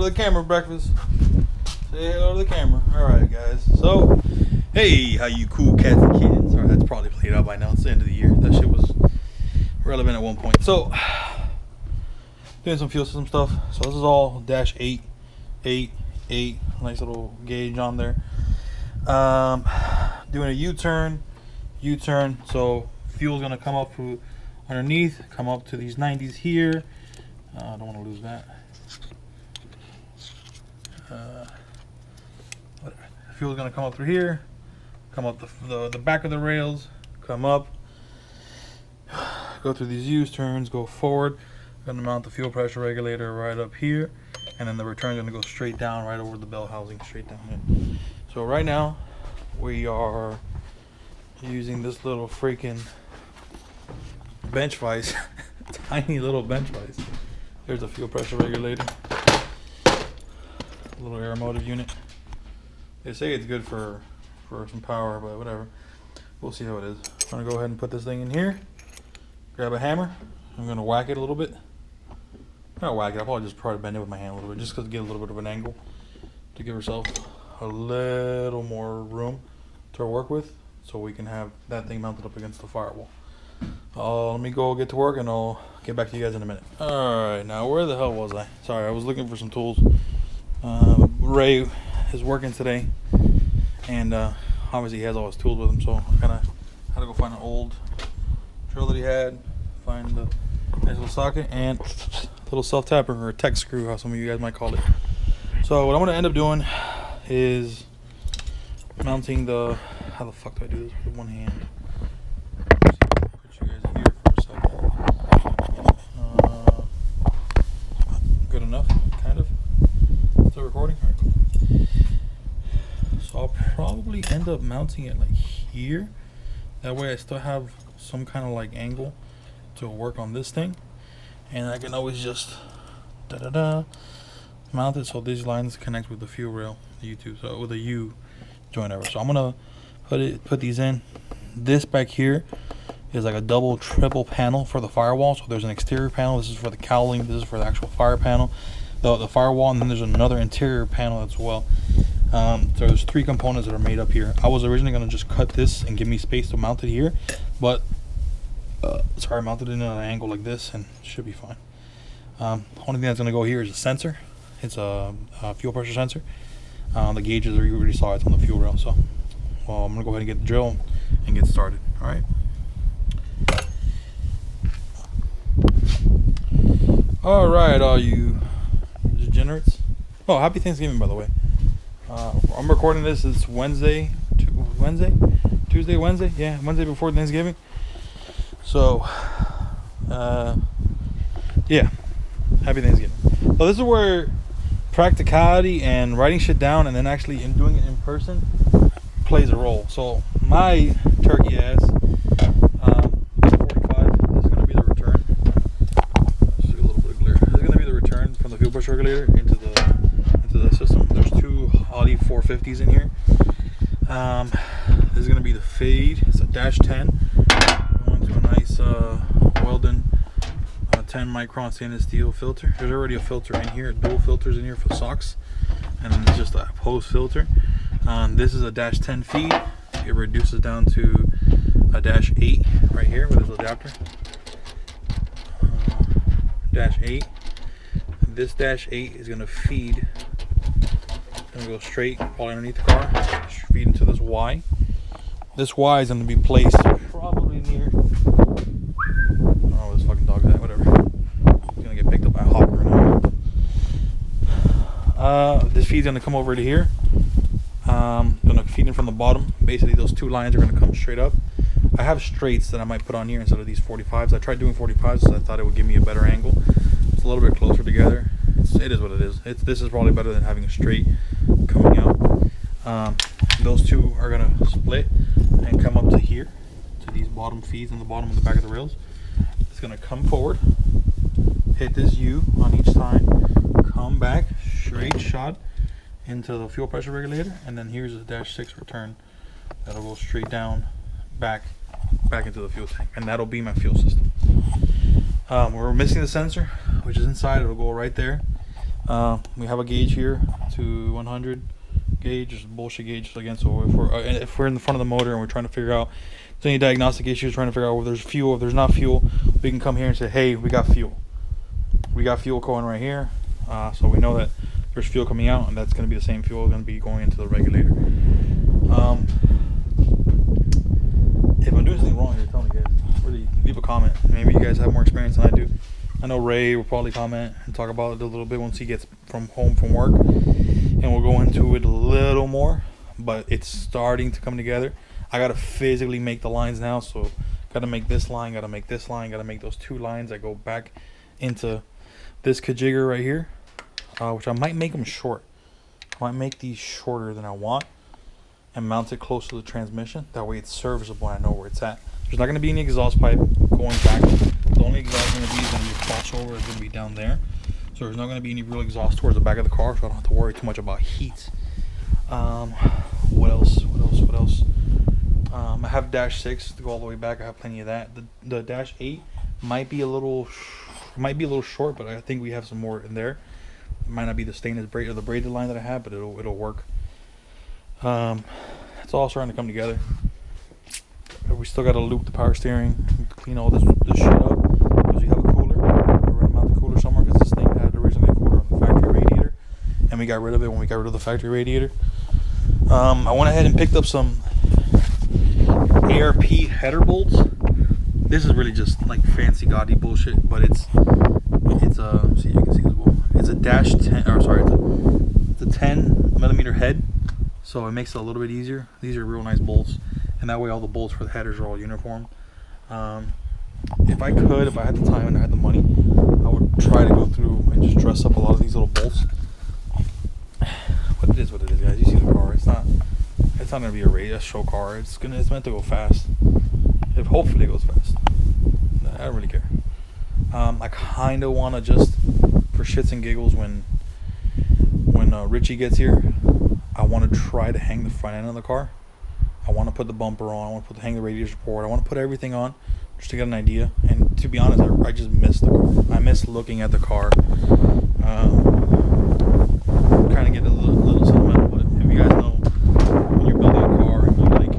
to the camera, breakfast. Say hello to the camera. Alright, guys. So, hey, how you cool cats and kittens? Alright, that's probably played out by now. It's the end of the year. That shit was relevant at one point. So, doing some fuel system stuff. So, this is all dash 8, 8, 8. Nice little gauge on there. Doing a U-turn. So, fuel's going to come up to underneath, come up to these 90s here. I don't want to lose that. Fuel's gonna come up through here, come up the back of the rails, come up, go through these U-turns, go forward. Gonna mount the fuel pressure regulator right up here, and then the return's gonna go straight down right over the bell housing, straight down in. So right now we are using this little freaking bench vise, tiny little bench vise. There's a fuel pressure regulator, little air motive unit. They say it's good for some power, but whatever. We'll see how it is. I'm gonna go ahead and put this thing in here. Grab a hammer. I'm gonna whack it a little bit. Not whack it. I'll probably just try to bend it with my hand a little bit, just to get a little bit of an angle to give ourselves a little more room to work with, so we can have that thing mounted up against the firewall. Let me go get to work and I'll get back to you guys in a minute. Alright, now where the hell was I? Sorry, I was looking for some tools. Ray is working today, and obviously he has all his tools with him, so I kind of had to go find an old drill that he had, find the nice little socket, and a little self-tapper, or a tech screw, how some of you guys might call it. So what I'm going to end up doing is mounting the... How the fuck do I do this with one hand? Good enough, kind of. Still recording? All right, cool. So I'll probably end up mounting it like here. That way I still have some kind of like angle to work on this thing. And I can always just mount it so these lines connect with the fuel rail, the U2, so with a U joint ever. So I'm gonna put these in. This back here is like a double, triple panel for the firewall. So there's an exterior panel. This is for the cowling. This is for the actual fire panel, the firewall, and then there's another interior panel as well. So there's 3 components that are made up here. I was originally going to just cut this and give me space to mount it here, but sorry, I mounted it in an angle like this and it should be fine. Only thing that's going to go here is a sensor. It's a fuel pressure sensor. The gauges are, you already saw it's on the fuel rail. So well, I'm going to go ahead and get the drill and get started. All right. All right, all you degenerates. Oh, happy Thanksgiving, by the way. I'm recording this. It's Wednesday. Yeah, Wednesday before Thanksgiving. So, yeah, happy Thanksgiving. So this is where practicality and writing shit down and then actually doing it in person plays a role. So my turkey ass. 45. This is going to be the return. Just a little bit of glare. This is going to be the return from the fuel pressure regulator into the system. There's 2 Audi 450s in here. This is going to be the fade. It's a dash 10. Going to a nice Weldon 10 micron stainless steel filter. There's already a filter in here, dual filters in here for socks, and then it's just a post filter. This is a dash 10 feed. It reduces down to a dash 8 right here with this adapter. Dash 8. This dash 8 is going to feed. Going to go straight probably underneath the car. Feed into this Y. This Y is going to be placed probably near. I don't know where this fucking dog is at. Whatever. It's going to get picked up by a hawker now. This feed's going to come over to here. Going to feed in from the bottom. Basically, those 2 lines are going to come straight up. I have straights that I might put on here instead of these 45s. I tried doing 45s, so I thought it would give me a better angle. It's a little bit closer together. It is what it is. This is probably better than having a straight coming out. Those 2 are going to split and come up to here, to these bottom feeds in the bottom of the back of the rails. It's going to come forward, hit this U on each side, come back, straight shot into the fuel pressure regulator, and then here's a dash 6 return that'll go straight down back into the fuel tank, and that'll be my fuel system. We're missing the sensor, which is inside. It'll go right there. We have a gauge here to 100 gauge, just bullshit gauge again. So if we're in the front of the motor and we're trying to figure out if there's any diagnostic issues, trying to figure out if there's fuel, if there's not fuel, we can come here and say, hey, we got fuel. We got fuel going right here. So we know that there's fuel coming out, and that's going to be the same fuel going to be going into the regulator. If I'm doing something wrong here, tell me, guys. Really, leave a comment. Maybe you guys have more experience than I do. I know Ray will probably comment and talk about it a little bit once he gets home from work, and we'll go into it a little more. But it's starting to come together. I gotta physically make the lines now, so gotta make this line, gotta make this line, gotta make those two lines that go back into this kajigger right here, which I might make them short. I might make these shorter than I want and mount it close to the transmission. That way it's serviceable and I know where it's at. There's not going to be any exhaust pipe going back. The only exhaust going to be is going to be crossover. It's going to be down there. So there's not going to be any real exhaust towards the back of the car, so I don't have to worry too much about heat. What else? I have dash 6 to go all the way back. I have plenty of that. The dash 8 might be a little short, but I think we have some more in there. It might not be the stainless braid or the braided line that I have, but it'll work. It's all starting to come together. We still got to loop the power steering, clean all this shit up, because you have a cooler. We're going to mount the cooler somewhere, because this thing had originally a cooler on the factory radiator, and we got rid of it when we got rid of the factory radiator. I went ahead and picked up some ARP header bolts. This is really just like fancy gaudy bullshit, but it's see, you can see this wall. It's a dash 10, or sorry, it's a 10 millimeter head, so it makes it a little bit easier. These are real nice bolts, and that way all the bolts for the headers are all uniform. If I had the time and I had the money, I would try to go through and just dress up a lot of these little bolts. But it is what it is, guys. You see the car. It's not gonna be a show car. It's meant to go fast. If hopefully it goes fast. I don't really care. I kind of want to just, for shits and giggles, when Richie gets here, I want to try to hang the front end of the car. I want to put the bumper on. I want to hang the radiator support. I want to put everything on just to get an idea. And to be honest, I just miss the car. I miss looking at the car. Kind of get a little sentimental, but if you guys know, when you're building a car and you like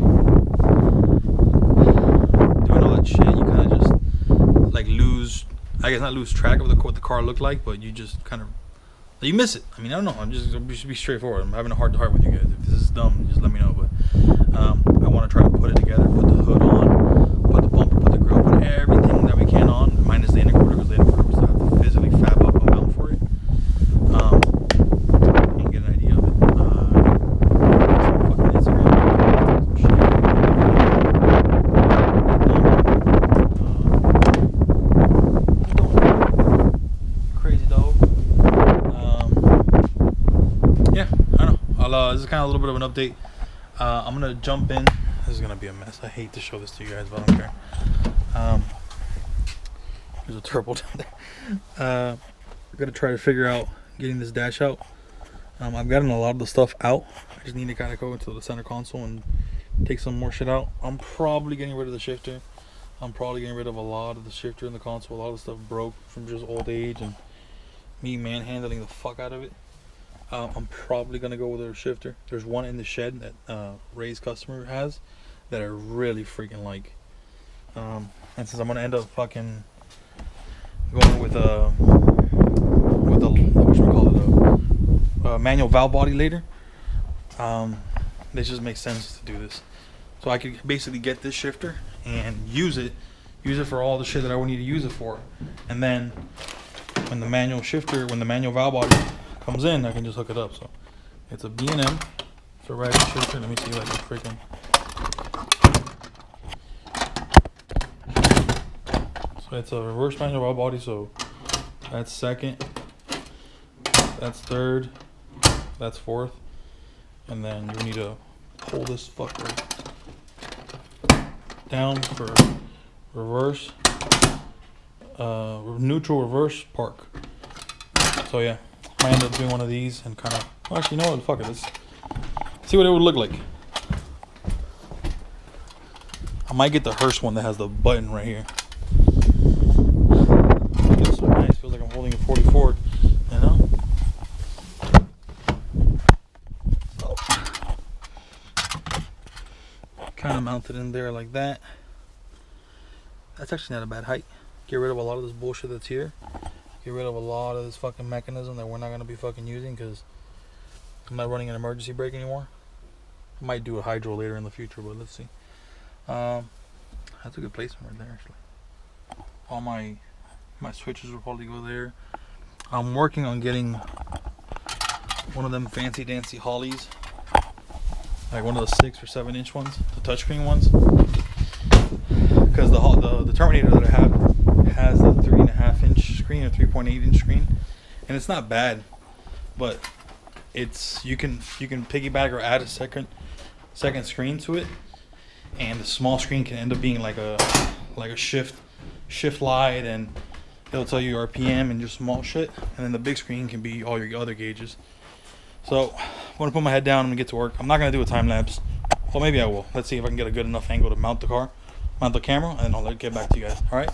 doing all that shit, you kind of just like lose, I guess not lose track of what the car looked like, but you just kind of, you miss it. I mean, I don't know. I'm just be straightforward. I'm having a heart to heart with you guys. If this is dumb, just let me know. But I want to try to put it together, put the hood on, put the bumper, put the grill, put everything that we can on, minus the intercooler, because the intercooler we still have to physically fab up a mount for it. And get an idea of it. Fucking Instagram, some shit. Crazy dog. Yeah, I don't know. This is kind of a little bit of an update. I'm gonna jump in. This is gonna be a mess. I hate to show this to you guys, but I don't care. There's a turbo down there. I'm gonna try to figure out getting this dash out. I've gotten a lot of the stuff out. I just need to kind of go into the center console and take some more shit out. I'm probably getting rid of the shifter. I'm probably getting rid of a lot of the shifter in the console. A lot of the stuff broke from just old age and me manhandling the fuck out of it. I'm probably gonna go with a shifter. There's one in the shed that Ray's customer has that I really freaking like. And since I'm gonna end up fucking going with a manual valve body later, this just makes sense to do this. So I could basically get this shifter and use it for all the shit that I would need to use it for, and then when the manual valve body comes in, I can just hook it up. So it's a B&M. It's a riding shifter. Let me see if I can freaking. So it's a reverse manual valve body. So that's second, that's third, that's fourth, and then you need to pull this fucker down for reverse, neutral, reverse, park. So yeah. Might end up doing one of these and kind of, well, actually, you know what, fuck it, let's see what it would look like. I might get the Hearst one that has the button right here. It feels so nice, feels like I'm holding a 44, you know? mount it in there like that. That's actually not a bad height. Get rid of a lot of this bullshit that's here. Get rid of a lot of this fucking mechanism that we're not gonna be fucking using because I'm not running an emergency brake anymore. I might do a hydro later in the future, but let's see. That's a good placement right there, actually. All my switches will probably go there. I'm working on getting one of them fancy dancy Hollies, like one of the 6 or 7 inch ones, the touchscreen ones, because the Terminator that I have has the 3.5 inch screen or 3.8 inch screen, and it's not bad, but it's you can piggyback or add a second screen to it, and the small screen can end up being like a shift light, and it'll tell you RPM and just small shit, and then the big screen can be all your other gauges. So I'm gonna put my head down and get to work. I'm not gonna do a time lapse. Well, maybe I will. Let's see if I can get a good enough angle to mount the camera, and then I'll get back to you guys. All right.